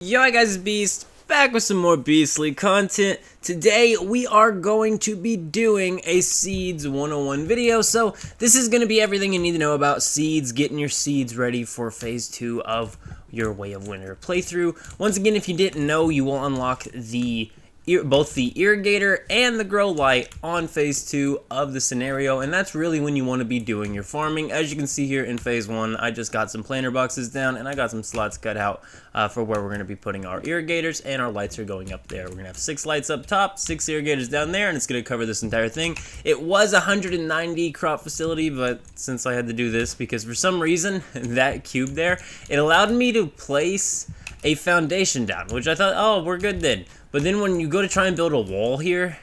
Yo, hi guys, it's Beast, back with some more beastly content. Today, we are going to be doing a Seeds 101 video. So, this is going to be everything you need to know about seeds, getting your seeds ready for Phase 2 of your Way of Winter playthrough. Once again, if you didn't know, you will unlock both the irrigator and the grow light on Phase 2 of the scenario, and that's really when you want to be doing your farming. As you can see here in Phase 1, I just got some planter boxes down, and I got some slots cut out for where we're going to be putting our irrigators, and our lights are going up there. We're going to have 6 lights up top, 6 irrigators down there, and it's going to cover this entire thing. It was a 190 crop facility, but since I had to do this, because for some reason, that cube there, it allowed me to place a foundation down, which I thought, oh, we're good then. But then when you go to try and build a wall here,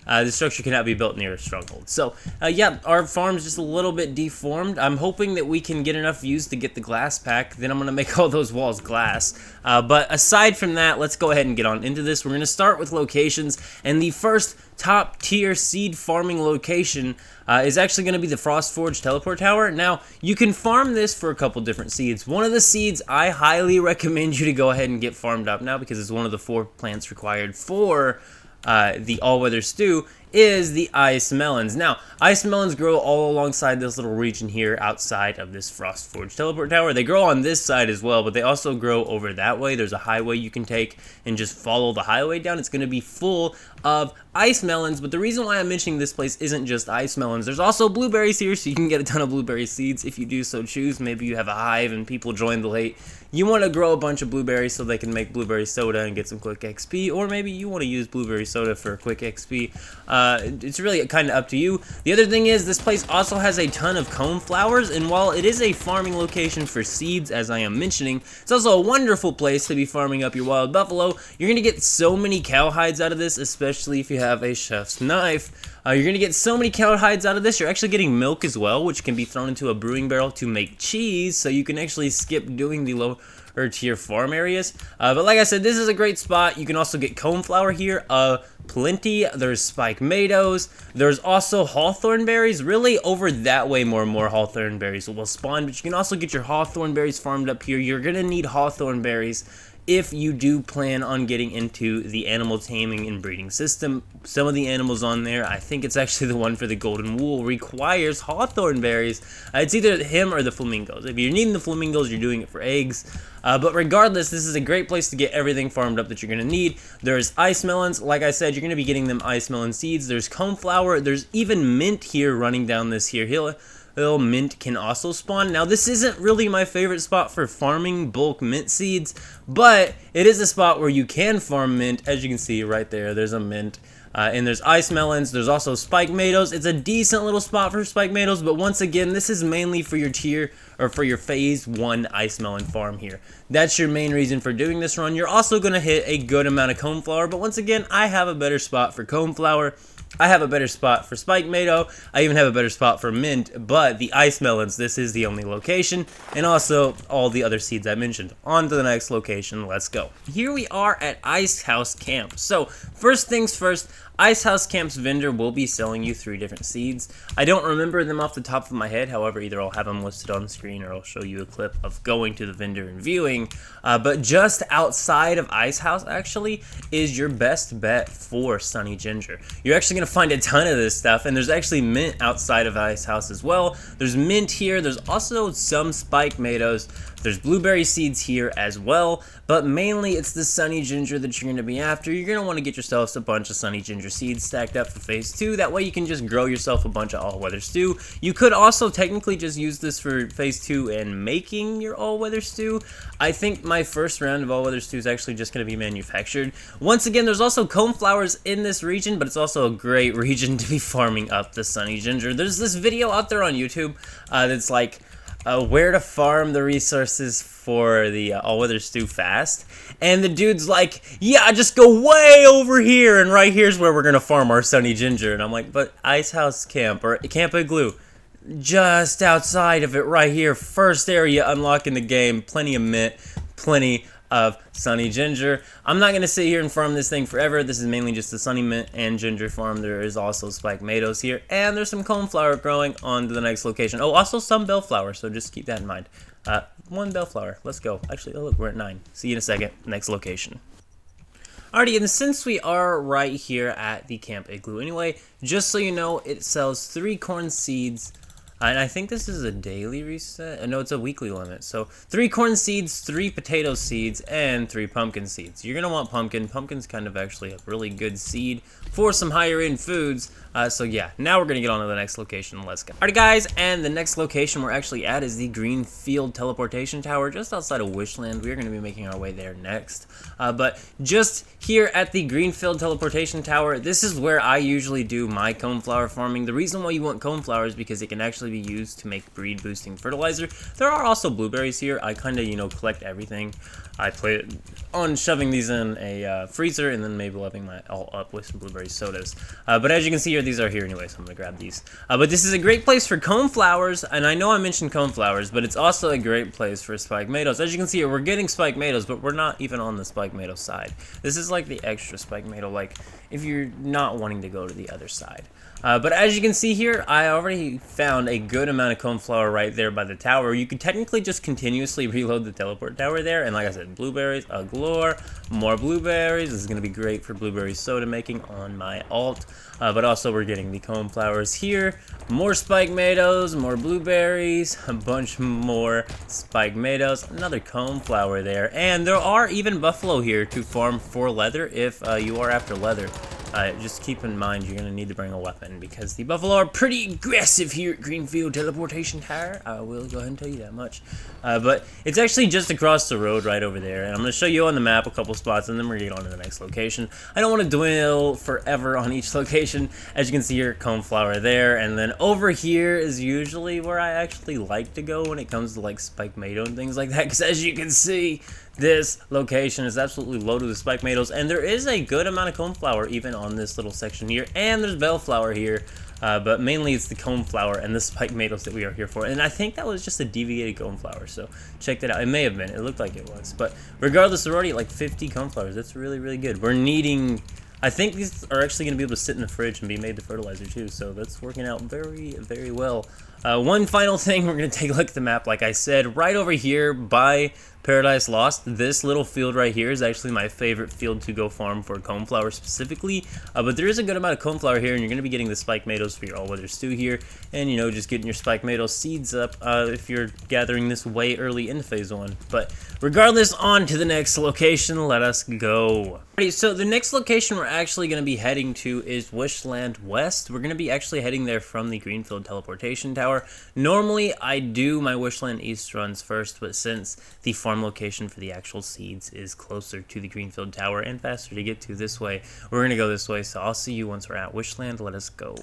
the structure cannot be built near a stronghold. So, yeah, our farm's just a little bit deformed. I'm hoping that we can get enough views to get the glass pack. Then I'm going to make all those walls glass. But aside from that, let's go ahead and get on into this. We're going to start with locations. And the first top-tier seed farming location is actually going to be the Frostforge Teleport Tower. Now, you can farm this for a couple different seeds. One of the seeds I highly recommend you to go ahead and get farmed up now, because it's one of the 4 plants required for the all-weather stew, is the ice melons. Now, ice melons grow all alongside this little region here outside of this Frostforge Teleport Tower. They grow on this side as well, but they also grow over that way. There's a highway you can take and just follow the highway down. It's going to be full of ice melons, but the reason why I'm mentioning this place isn't just ice melons. There's also blueberries here, so you can get a ton of blueberry seeds if you do so choose. Maybe you have a hive and people join the late. You want to grow a bunch of blueberries so they can make blueberry soda and get some quick XP, or maybe you want to use blueberry soda for quick XP. It's really kind of up to you. The other thing is, this place also has a ton of coneflowers, and while it is a farming location for seeds, as I am mentioning, it's also a wonderful place to be farming up your wild buffalo. You're going to get so many cow hides out of this, especially if you have a chef's knife. You're going to get so many cow hides out of this. You're actually getting milk as well, which can be thrown into a brewing barrel to make cheese, so you can actually skip doing the lower tier farm areas. But like I said, this is a great spot. You can also get coneflower here, plenty. There's Spikematos. There's also hawthorn berries. Really, over that way, more and more hawthorn berries will spawn, but you can also get your hawthorn berries farmed up here. You're going to need hawthorn berries if you do plan on getting into the animal taming and breeding system. Some of the animals on there, I think it's actually the one for the golden wool, requires hawthorn berries. It's either him or the flamingos. If you're needing the flamingos, you're doing it for eggs. But regardless, this is a great place to get everything farmed up that you're going to need. There's ice melons. Like I said, you're going to be getting them ice melon seeds. There's coneflower. There's even mint here running down this here hill. Mint can also spawn. Now, this isn't really my favorite spot for farming bulk mint seeds, but it is a spot where you can farm mint. As you can see right there, there's a mint. And there's ice melons. There's also Spikematos. It's a decent little spot for Spikematos, but once again, this is mainly for your tier, or for your Phase 1 ice melon farm here. That's your main reason for doing this run. You're also going to hit a good amount of coneflower, but once again, I have a better spot for coneflower. I have a better spot for Spikemato. I even have a better spot for mint, but the ice melons, this is the only location, and also all the other seeds I mentioned. On to the next location, let's go. Here we are at Ice House Camp. So, first things first, Ice House Camp's vendor will be selling you 3 different seeds. I don't remember them off the top of my head, however, either I'll have them listed on the screen or I'll show you a clip of going to the vendor and viewing. But just outside of Ice House, actually, is your best bet for Sunny Ginger. You're actually going to find a ton of this stuff, and there's actually mint outside of Ice House as well. There's mint here. There's also some Spikematos. There's blueberry seeds here as well, but mainly it's the Sunny Ginger that you're going to be after. You're going to want to get yourselves a bunch of Sunny Ginger seeds stacked up for Phase 2. That way you can just grow yourself a bunch of all-weather stew. You could also technically just use this for Phase 2 and making your all-weather stew. I think my first round of all-weather stew is actually just going to be manufactured. Once again, there's also coneflowers in this region, but it's also a great region to be farming up the Sunny Ginger. There's this video out there on YouTube that's like, where to farm the resources for the all-weather stew fast, and the dude's like, yeah, just go way over here, and right here's where we're gonna farm our Sunny Ginger. And I'm like, but Ice House Camp, or Camp Igloo, just outside of it right here, first area unlocking the game, plenty of mint, plenty of Sunny Ginger. I'm not going to sit here and farm this thing forever. This is mainly just a Sunny Mint and Ginger farm. There is also Spikematos here, and there's some coneflower growing on to the next location. Oh, also some bellflower, so just keep that in mind. one bellflower. Let's go. Actually, oh look, we're at 9. See you in a second. Next location. Alrighty, and since we are right here at the Camp Igloo anyway, just so you know, it sells 3 corn seeds. And I think this is a daily reset. No, it's a weekly limit. So 3 corn seeds, 3 potato seeds, and 3 pumpkin seeds. You're gonna want pumpkin. Pumpkin's kind of actually a really good seed for some higher end foods. So yeah, now we're gonna get on to the next location. Let's go. Alright guys, and the next location we're actually at is the Greenfield Teleportation Tower, just outside of Wishland. We're gonna be making our way there next. But just here at the Greenfield Teleportation Tower, this is where I usually do my coneflower farming. The reason why you want coneflower is because it can actually be used to make breed boosting fertilizer. There are also blueberries here. I kind of, you know, collect everything. I play it on shoving these in a freezer and then maybe leveling my all up with some blueberry sodas. But as you can see here, these are here anyway, so I'm gonna grab these. But this is a great place for coneflowers, and I know I mentioned coneflowers, but it's also a great place for Spikematos. As you can see here, we're getting Spikematos, but we're not even on the Spikemato side. This is like the extra Spikemato, like if you're not wanting to go to the other side. But as you can see here, I already found a good amount of coneflower right there by the tower. You could technically just continuously reload the teleport tower there, and like I said, blueberries, galore, more blueberries. This is going to be great for blueberry soda making on my alt. But also we're getting the coneflowers here, more Spikematos, more blueberries, a bunch more Spikematos, another coneflower there, and there are even buffalo here to farm for leather if you are after leather. Just keep in mind you're going to need to bring a weapon because the buffalo are pretty aggressive here at Greenfield Teleportation Tower. I will go ahead and tell you that much. But it's actually just across the road right over there, and I'm going to show you on the map a couple spots, and then we're going to get on to the next location. I don't want to dwell forever on each location. As you can see here, coneflower there, and then over here is usually where I actually like to go when it comes to like Spikemato and things like that, because as you can see, this location is absolutely loaded with Spikematos, and there is a good amount of coneflower even on this little section here, and there's bellflower here, but mainly it's the coneflower and the Spikematos that we are here for, and I think that was just a deviated coneflower, so check that out. It may have been, it looked like it was, but regardless, we're already at like 50 coneflowers. That's really, really good. We're needing, I think these are actually going to be able to sit in the fridge and be made to fertilizer too, so that's working out very, very well. One final thing, we're going to take a look at the map. Like I said, right over here by Paradise Lost, this little field right here is actually my favorite field to go farm for coneflower specifically. But there is a good amount of coneflower here, and you're going to be getting the Spikematos for your all-weather stew here, and you know, just getting your Spikemato seeds up if you're gathering this way early in phase 1. But regardless, on to the next location. Let us go. Alrighty, so the next location we're actually going to be heading to is Wishland West. We're going to be actually heading there from the Greenfield Teleportation Tower. Normally, I do my Wishland East runs first, but since the farm location for the actual seeds is closer to the Greenfield Tower and faster to get to this way, we're going to go this way, so I'll see you once we're at Wishland. Let us go.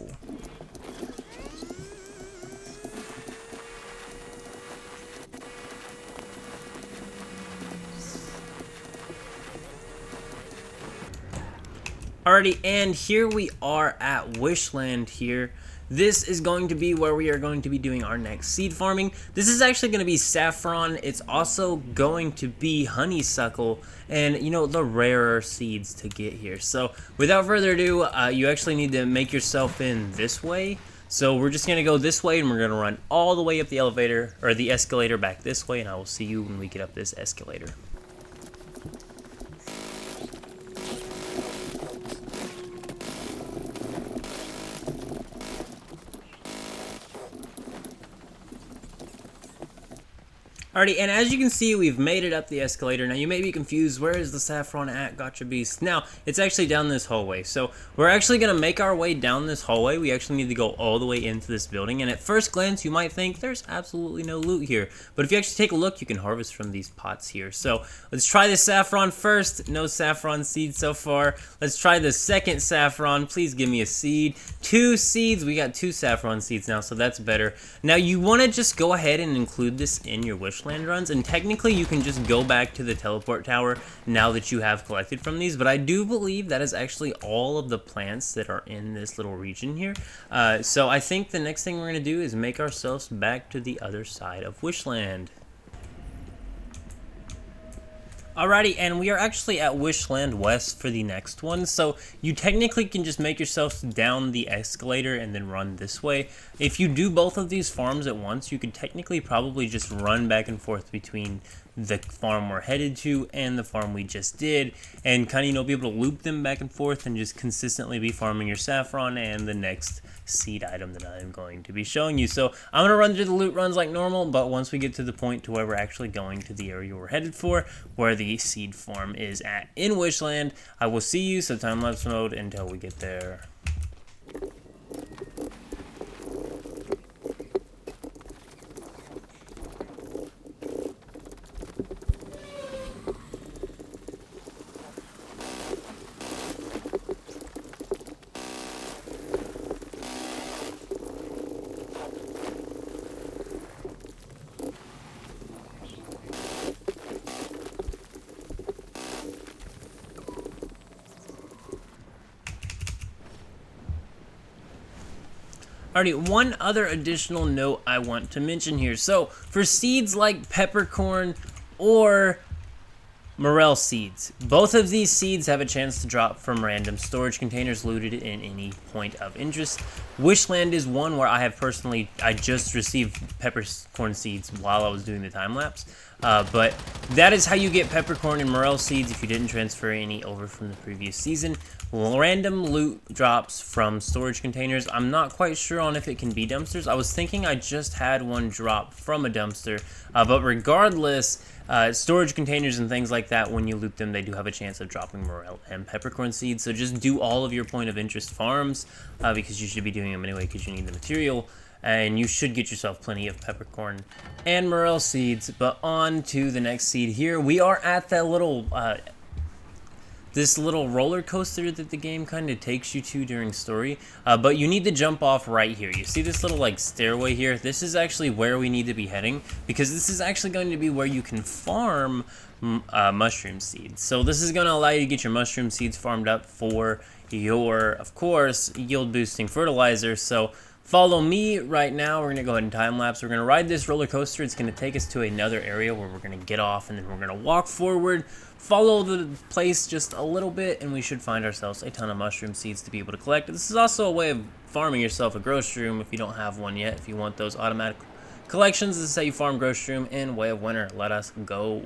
Alrighty, and here we are at Wishland here. This is going to be where we are going to be doing our next seed farming. This is actually going to be Safron. It's also going to be HoneySuckle and, you know, the rarer seeds to get here. So without further ado, you actually need to make yourself in this way. So we're just going to go this way, and we're going to run all the way up the elevator, or the escalator back this way, and I will see you when we get up this escalator. Alrighty, and as you can see, we've made it up the escalator. Now, you may be confused, where is the Saffron at? Gotcha beast. Now, it's actually down this hallway. So, we're actually going to make our way down this hallway. We actually need to go all the way into this building. And at first glance, you might think there's absolutely no loot here. But if you actually take a look, you can harvest from these pots here. So, let's try the Saffron first. No Saffron seeds so far. Let's try the second Saffron. Please give me a seed. 2 seeds. We got 2 Saffron seeds now, so that's better. Now, you want to just go ahead and include this in your Wishland runs, and technically you can just go back to the teleport tower now that you have collected from these, but I do believe that is actually all of the plants that are in this little region here. So I think the next thing we're going to do is make ourselves back to the other side of Wishland. Alrighty, and we are actually at Wishland West for the next one, so you technically can just make yourselves down the escalator and then run this way. If you do both of these farms at once, you could technically probably just run back and forth between the farm we're headed to and the farm we just did, and kind of, you know, be able to loop them back and forth and just consistently be farming your saffron and the next seed item that I'm going to be showing you. So I'm going to run through the loot runs like normal, but once we get to the point to where we're actually going to the area we're headed for, where the seed farm is at in Wishland, I will see you, so time-lapse mode until we get there. Alrighty, one other additional note I want to mention here. So, for seeds like Peppercorn or Morel seeds, both of these seeds have a chance to drop from random storage containers looted in any point of interest. Wishland is one where I just received Peppercorn seeds while I was doing the time-lapse. But that is how you get Peppercorn and Morel seeds if you didn't transfer any over from the previous season. Random loot drops from storage containers. I'm not quite sure on if it can be dumpsters. I was thinking I just had one drop from a dumpster, but regardless, storage containers and things like that, when you loot them, they do have a chance of dropping Morel and Peppercorn seeds. So just do all of your point of interest farms, because you should be doing them anyway because you need the material. And you should get yourself plenty of Peppercorn and Morel seeds. But on to the next seed here. We are at that little, this little roller coaster that the game kind of takes you to during story. But you need to jump off right here. You see this little like stairway here? This is actually where we need to be heading, because this is actually going to be where you can farm mushroom seeds. So this is going to allow you to get your mushroom seeds farmed up for your, of course, yield boosting fertilizer. So follow me right now. We're going to go ahead and time-lapse. We're going to ride this roller coaster. It's going to take us to another area where we're going to get off, and then we're going to walk forward, follow the place just a little bit, and we should find ourselves a ton of mushroom seeds to be able to collect. This is also a way of farming yourself a Growshroom if you don't have one yet. If you want those automatic collections, this is how you farm Growshroom in Way of Winter. Let us go.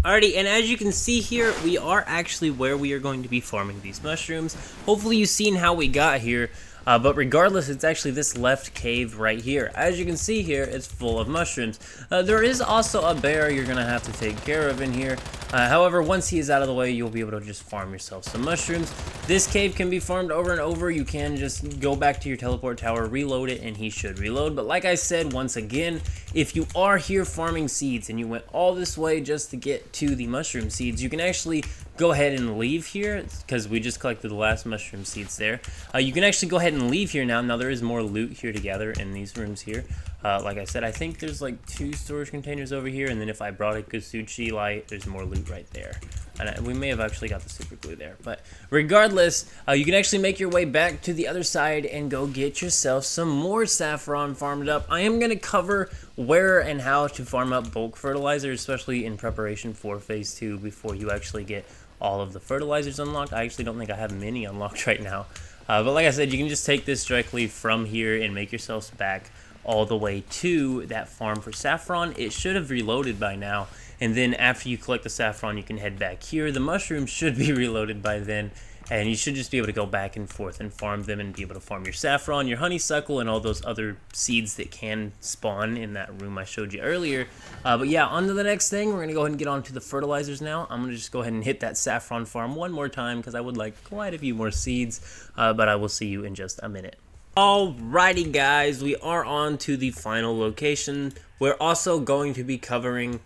Alrighty, and as you can see here, we are actually where we are going to be farming these mushrooms. Hopefully you've seen how we got here, but regardless, it's actually this left cave right here. As you can see here, it's full of mushrooms. There is also a bear you're going to have to take care of in here. However, once he is out of the way, you'll be able to just farm yourself some mushrooms. This cave can be farmed over and over. You can just go back to your teleport tower, reload it, and he should reload. But like I said, once again, if you are here farming seeds and you went all this way just to get to the mushroom seeds, you can actually go ahead and leave here, because we just collected the last mushroom seeds there. You can actually go ahead and leave here now. Now there is more loot here to gather in these rooms here. Like I said, I think there's like 2 storage containers over here, and then if I brought a Kasuchi light, there's more loot right there. And we may have actually got the super glue there. But regardless, you can actually make your way back to the other side and go get yourself some more saffron farmed up. I am going to cover where and how to farm up bulk fertilizer, especially in preparation for phase 2 before you actually get all of the fertilizers unlocked. I actually don't think I have many unlocked right now. But like I said, you can just take this directly from here and make yourselves back all the way to that farm for saffron. It should have reloaded by now, and then after you collect the saffron, you can head back here. The mushrooms should be reloaded by then, and you should just be able to go back and forth and farm them and be able to farm your saffron, your honeysuckle, and all those other seeds that can spawn in that room I showed you earlier. But yeah, on to the next thing. We're going to go ahead and get on to the fertilizers now. I'm going to just go ahead and hit that saffron farm one more time because I would like quite a few more seeds, but I will see you in just a minute. Alrighty guys, we are on to the final location. We're also going to be covering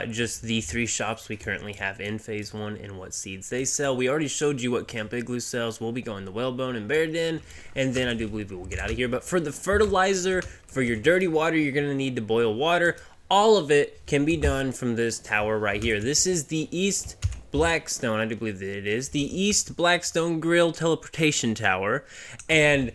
just the 3 shops we currently have in Phase 1 and what seeds they sell. We already showed you what Camp Igloo sells. We'll be going to WhaleBone and Bear Den, and then I do believe we will get out of here. But for the fertilizer, for your dirty water, you're going to need to boil water. All of it can be done from this tower right here. This is the East Blackstone, I do believe that it is, the East Blackstone Grill Teleportation Tower. And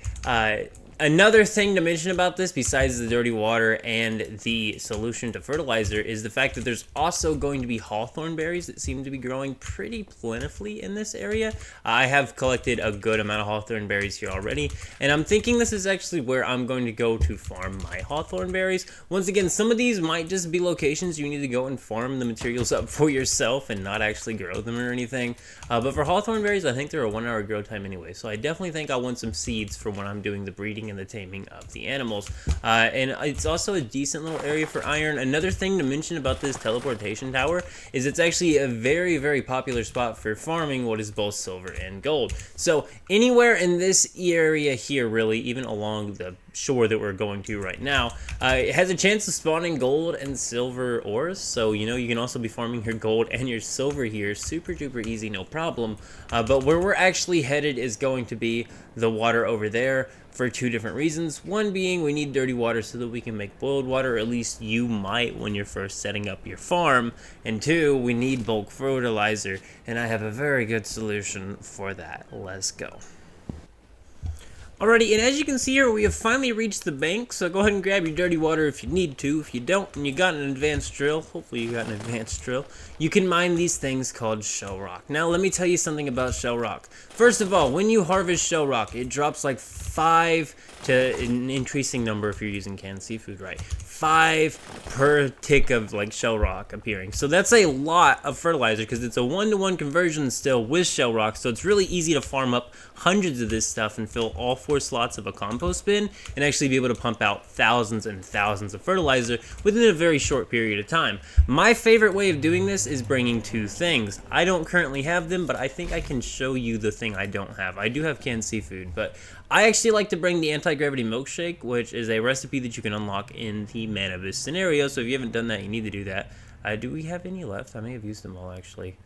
another thing to mention about this, besides the dirty water and the solution to fertilizer, is the fact that there's also going to be hawthorn berries that seem to be growing pretty plentifully in this area. I have collected a good amount of hawthorn berries here already, and I'm thinking this is actually where I'm going to go to farm my hawthorn berries. Once again, some of these might just be locations you need to go and farm the materials up for yourself and not actually grow them or anything. But for hawthorn berries, I think they're a 1-hour grow time anyway, so I definitely think I want some seeds for when I'm doing the breeding and the taming of the animals. And it's also a decent little area for iron. Another thing to mention about this teleportation tower is it's actually a very, very popular spot for farming what is both silver and gold. So anywhere in this area here, really, even along the shore that we're going to right now, it has a chance of spawning gold and silver ores. So, you know, you can also be farming your gold and your silver here super duper easy, no problem. But where we're actually headed is going to be the water over there for 2 different reasons. One being we need dirty water so that we can make boiled water, or at least you might when you're first setting up your farm. And 2, we need bulk fertilizer, and I have a very good solution for that. Let's go. Alrighty, and as you can see here, we have finally reached the bank, so go ahead and grab your dirty water if you need to. If you don't, and you got an advanced drill, hopefully you got an advanced drill, you can mine these things called shell rock. Now, let me tell you something about shell rock. First of all, when you harvest shell rock, it drops like 5 to an increasing number if you're using canned seafood, right? 5 per tick of like shell rock appearing. So that's a lot of fertilizer because it's a 1-to-1 conversion still with shell rock. So it's really easy to farm up hundreds of this stuff and fill all 4 slots of a compost bin and actually be able to pump out thousands and thousands of fertilizer within a very short period of time. My favorite way of doing this is bringing 2 things. I don't currently have them, but I think I can show you the thing I don't have. I do have canned seafood, but I actually like to bring the anti-gravity milkshake, which is a recipe that you can unlock in the Man of This scenario. So if you haven't done that, you need to do that. Do we have any left? I may have used them all, actually.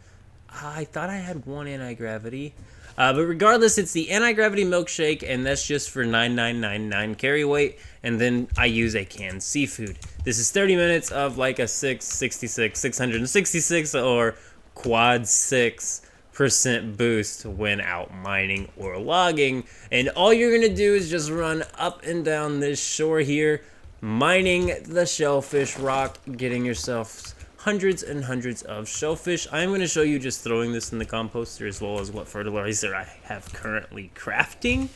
I thought I had 1 anti-gravity. But regardless, it's the anti-gravity milkshake, and that's just for 9999 carry weight. And then I use a canned seafood. This is 30 minutes of like a 666 or quad 6% boost when out mining or logging. And all you're gonna do is just run up and down this shore here, mining the shellfish rock, getting yourself hundreds and hundreds of shellfish. I'm going to show you just throwing this in the composter as well as what fertilizer I have currently crafting.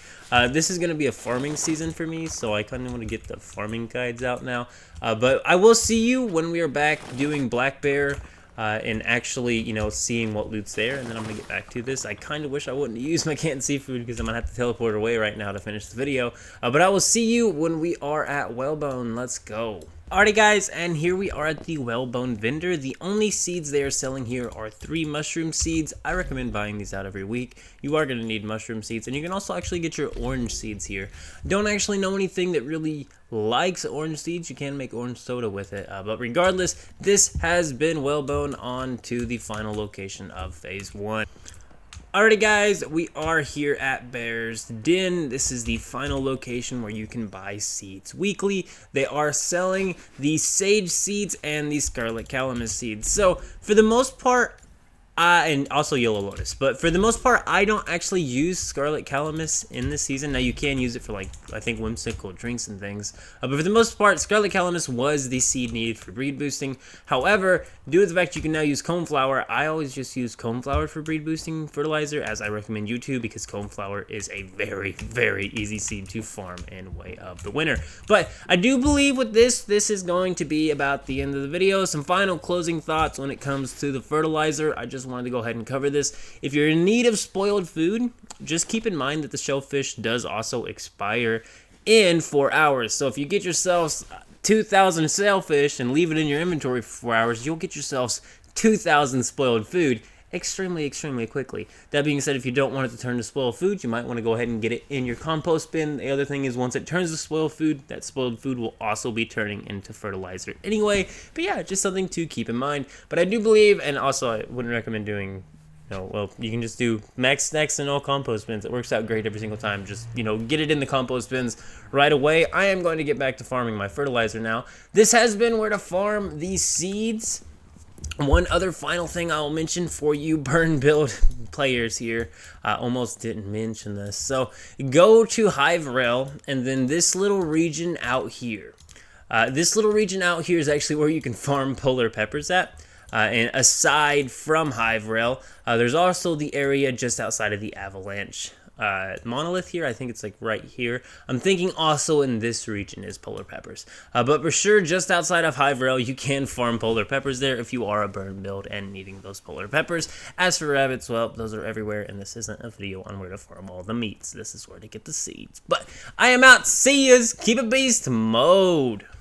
This is going to be a farming season for me, so I kind of want to get the farming guides out now. But I will see you when we are back doing Black Bear and actually, you know, seeing what loot's there, and then I'm going to get back to this. I kind of wish I wouldn't use my canned seafood because I'm going to have to teleport away right now to finish the video. But I will see you when we are at WhaleBone. Let's go. Alrighty guys, and here we are at the WhaleBone vendor. The only seeds they are selling here are 3 mushroom seeds. I recommend buying these out every week. You are going to need mushroom seeds, and you can also actually get your orange seeds here. Don't actually know anything that really likes orange seeds. You can make orange soda with it, but regardless, this has been WhaleBone on to the final location of Phase 1. Alrighty guys, we are here at Bear's Den. This is the final location where you can buy seeds weekly. They are selling the sage seeds and the scarlet calamus seeds. So for the most part, and also yellow lotus, but for the most part, I don't actually use scarlet calamus in this season. Now you can use it for like, I think, whimsical drinks and things, but for the most part, scarlet calamus was the seed needed for breed boosting. However, due to the fact you can now use coneflower, I always just use coneflower for breed boosting fertilizer, as I recommend you to, because coneflower is a very, very easy seed to farm in way of the winter. But I do believe with this is going to be about the end of the video. Some final closing thoughts when it comes to the fertilizer. I just wanted to go ahead and cover this. If you're in need of spoiled food, just keep in mind that the shellfish does also expire in 4 hours. So if you get yourselves 2,000 sailfish and leave it in your inventory for 4 hours, you'll get yourselves 2,000 spoiled food extremely quickly. That being said, if you don't want it to turn to spoiled food, you might want to go ahead and get it in your compost bin. The other thing is, once it turns to spoiled food, that spoiled food will also be turning into fertilizer anyway. But yeah, just something to keep in mind. But I do believe, and also I wouldn't recommend doing, well, you can just do max stacks in all compost bins. It works out great every single time. Just, get it in the compost bins right away. I am going to get back to farming my fertilizer now. This has been where to farm these seeds. One other final thing I'll mention for you burn build players here. I almost didn't mention this. So go to HiveRel and then this little region out here. This little region out here is actually where you can farm polar peppers at. And aside from HiveRel, there's also the area just outside of the Avalanche monolith here. I think it's like right here. I'm thinking also in this region is polar peppers. But for sure, just outside of HiveRel, you can farm polar peppers there if you are a burn build and needing those polar peppers. As for rabbits, well, those are everywhere, and this isn't a video on where to farm all the meats. This is where to get the seeds. But I am out. See yas. Keep it beast mode.